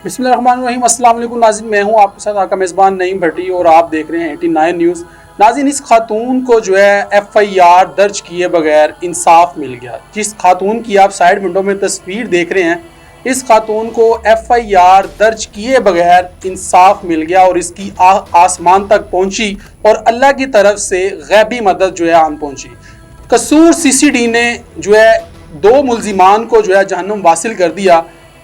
बिस्मिल्लाहिर्रहमानिर्रहीम। अस्सलाम वालेकुम नाज़रीन, मैं हूं आपके साथ आपका मेज़बान नईम भट्टी और आप देख रहे हैं 89 न्यूज़। नाज़रीन, इस खातून को जो है FIR दर्ज किए बगैर इंसाफ मिल गया। जिस खातून की आप साइड विंडो में तस्वीर देख रहे हैं, इस खातून को FIR दर्ज किए बगैर इंसाफ मिल गया और इसकी आसमान तक पहुंची और अल्लाह की तरफ से गैबी मदद जो है आन पहुंची। कसूर CCD ने जो है 2 मुल्जिमान को जो है जहन्नुम वासिल कर दिया।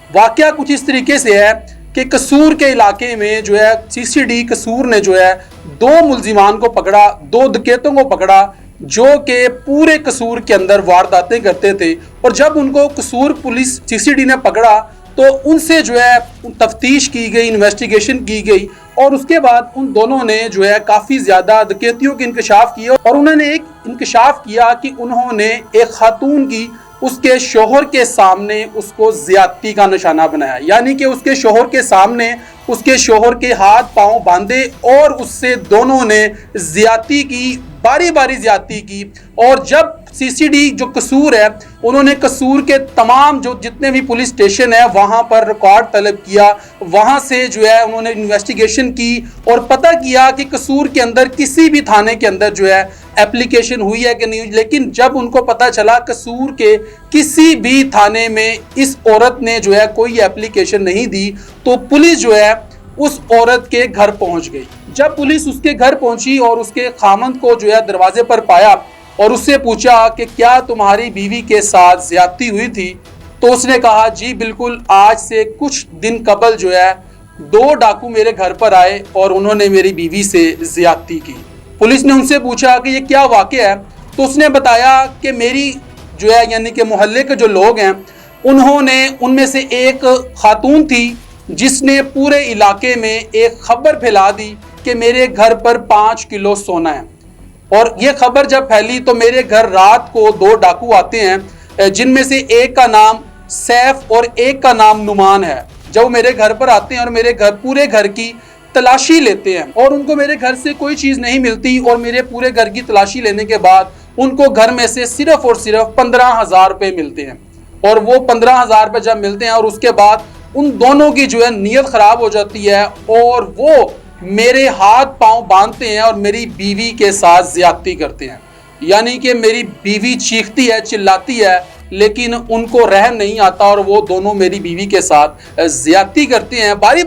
वाकया कुछ इस तरीके से है कि कसूर के इलाके में जो है CCD कसूर ने जो है 2 मुल्जिमान को पकड़ा, 2 डकैतों को पकड़ा जो कि पूरे कसूर के अंदर वारदातें करते थे। और जब उनको कसूर पुलिस CCD ने पकड़ा तो उनसे जो है तफ्तीश की गई, इन्वेस्टिगेशन की गई और उसके बाद उन दोनों ने जो है काफ़ी ज़्यादा डकैतियों के इंकशाफ किए और उन्होंने एक इंकशाफ किया कि उन्होंने एक खातून की उसके शोहर के सामने उसको ज्यादती का निशाना बनाया, यानी कि उसके शोहर के सामने उसके शोहर के हाथ पांव बांधे और उससे दोनों ने ज्यादती की, बारी बारी ज्यादती की। और जब CCD जो कसूर है, उन्होंने कसूर के तमाम जो जितने भी पुलिस स्टेशन है वहाँ पर रिकॉर्ड तलब किया, वहाँ से जो है उन्होंने इन्वेस्टिगेशन की और पता किया कि कसूर के अंदर किसी भी थाने के अंदर जो है एप्लीकेशन हुई है कि नहीं। लेकिन जब उनको पता चला कसूर के किसी भी थाने में इस औरत ने जो है कोई एप्लीकेशन नहीं दी, तो पुलिस जो है उस औरत के घर पहुंच गई। जब पुलिस उसके घर पहुंची और उसके खामंद को जो है दरवाजे पर पाया और उससे पूछा कि क्या तुम्हारी बीवी के साथ ज्यादती हुई थी, तो उसने कहा जी बिल्कुल, आज से कुछ दिन कबल जो है 2 डाकू मेरे घर पर आए और उन्होंने मेरी बीवी से ज्यादती की। पुलिस ने उनसे पूछा कि ये क्या वाक़या है, तो उसने बताया कि मेरी जो है यानी कि मोहल्ले के जो लोग हैं उन्होंने, उनमें से एक खातून थी जिसने पूरे इलाके में एक खबर फैला दी कि मेरे घर पर 5 किलो सोना है। और ये खबर जब फैली तो मेरे घर रात को 2 डाकू आते हैं, जिनमें से एक का नाम सैफ और एक का नाम नुमान है। जब वो मेरे घर पर आते हैं और मेरे घर पूरे घर की तलाशी लेते हैं और उनको मेरे घर से कोई चीज़ नहीं मिलती और मेरे पूरे घर की तलाशी लेने के बाद उनको घर में से सिर्फ और सिर्फ 15,000 रुपये मिलते हैं। और वो 15,000 रुपये जब मिलते हैं और उसके बाद उन दोनों की जो है नीयत ख़राब हो जाती है और वो मेरे हाथ पांव बांधते हैं और मेरी बीवी के साथ ज्यादती करते हैं। यानी कि मेरी बीवी चीखती है, चिल्लाती है, लेकिन उनको रहम नहीं आता और वो दोनों मेरी बीवी के साथ ज्यादती करते हैं। बारी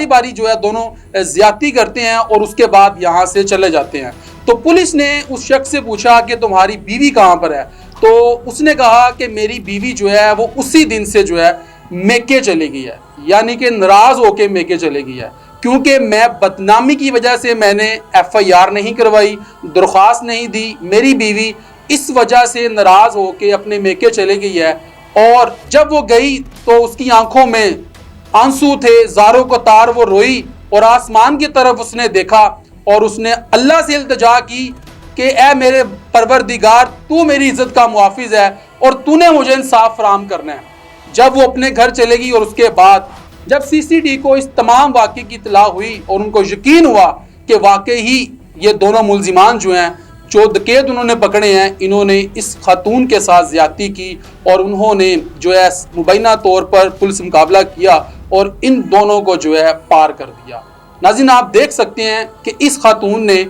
बारी जो है दोनों ज्यादती करते हैं और उसके बाद यहाँ से चले जाते हैं। तो पुलिस ने उस शख्स से पूछा कि तुम्हारी बीवी कहाँ पर है, तो उसने कहा कि मेरी बीवी जो है वो उसी दिन से जो है मेके चली गई है, यानी कि नाराज होके मेके चली गई है, क्योंकि मैं बदनामी की वजह से मैंने FIR नहीं करवाई, दरख्वास्त नहीं दी। मेरी बीवी इस वजह से नाराज़ होकर अपने मेके चले गई है और जब वो गई तो उसकी आंखों में आंसू थे, ज़ारों को तार, वो रोई और आसमान की तरफ उसने देखा और उसने अल्लाह से इल्तिजा की कि ए मेरे परवरदिगार, तू मेरी इज़्ज़त का मुहाफिज है और तूने मुझे इंसाफ फराहम करना है। जब वो अपने घर चलेगी और उसके बाद जब CCD को इस तमाम वाक़े की इत्तला हुई और उनको यकीन हुआ कि वाकई ही ये दोनों मुल्जिमान जो हैं, जो डकैत उन्होंने पकड़े हैं, इन्होंने इस खातून के साथ ज़्यादती की और उन्होंने जो है मुबैना तौर पर पुलिस मुकाबला किया और इन दोनों को जो है पार कर दिया। नाज़रीन, आप देख सकते हैं कि इस खातून ने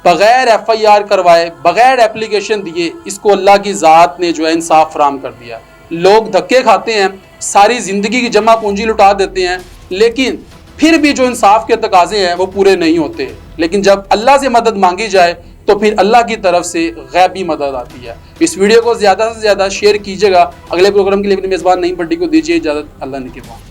बग़ैर FIR करवाए, बग़ैर एप्लीकेशन दिए, इसको अल्लाह की ज़ात ने जो है इंसाफ फराहम कर दिया। लोग धक्के खाते हैं, सारी ज़िंदगी की जमा पूंजी लुटा देते हैं, लेकिन फिर भी जो इंसाफ के तकाजे हैं वो पूरे नहीं होते। लेकिन जब अल्लाह से मदद मांगी जाए तो फिर अल्लाह की तरफ से गैबी मदद आती है। इस वीडियो को ज़्यादा से ज़्यादा शेयर कीजिएगा। अगले प्रोग्राम के लिए अपने मेज़बान नईम भट्टी को दीजिए इजाज़त। अल्लाह ने के बाद।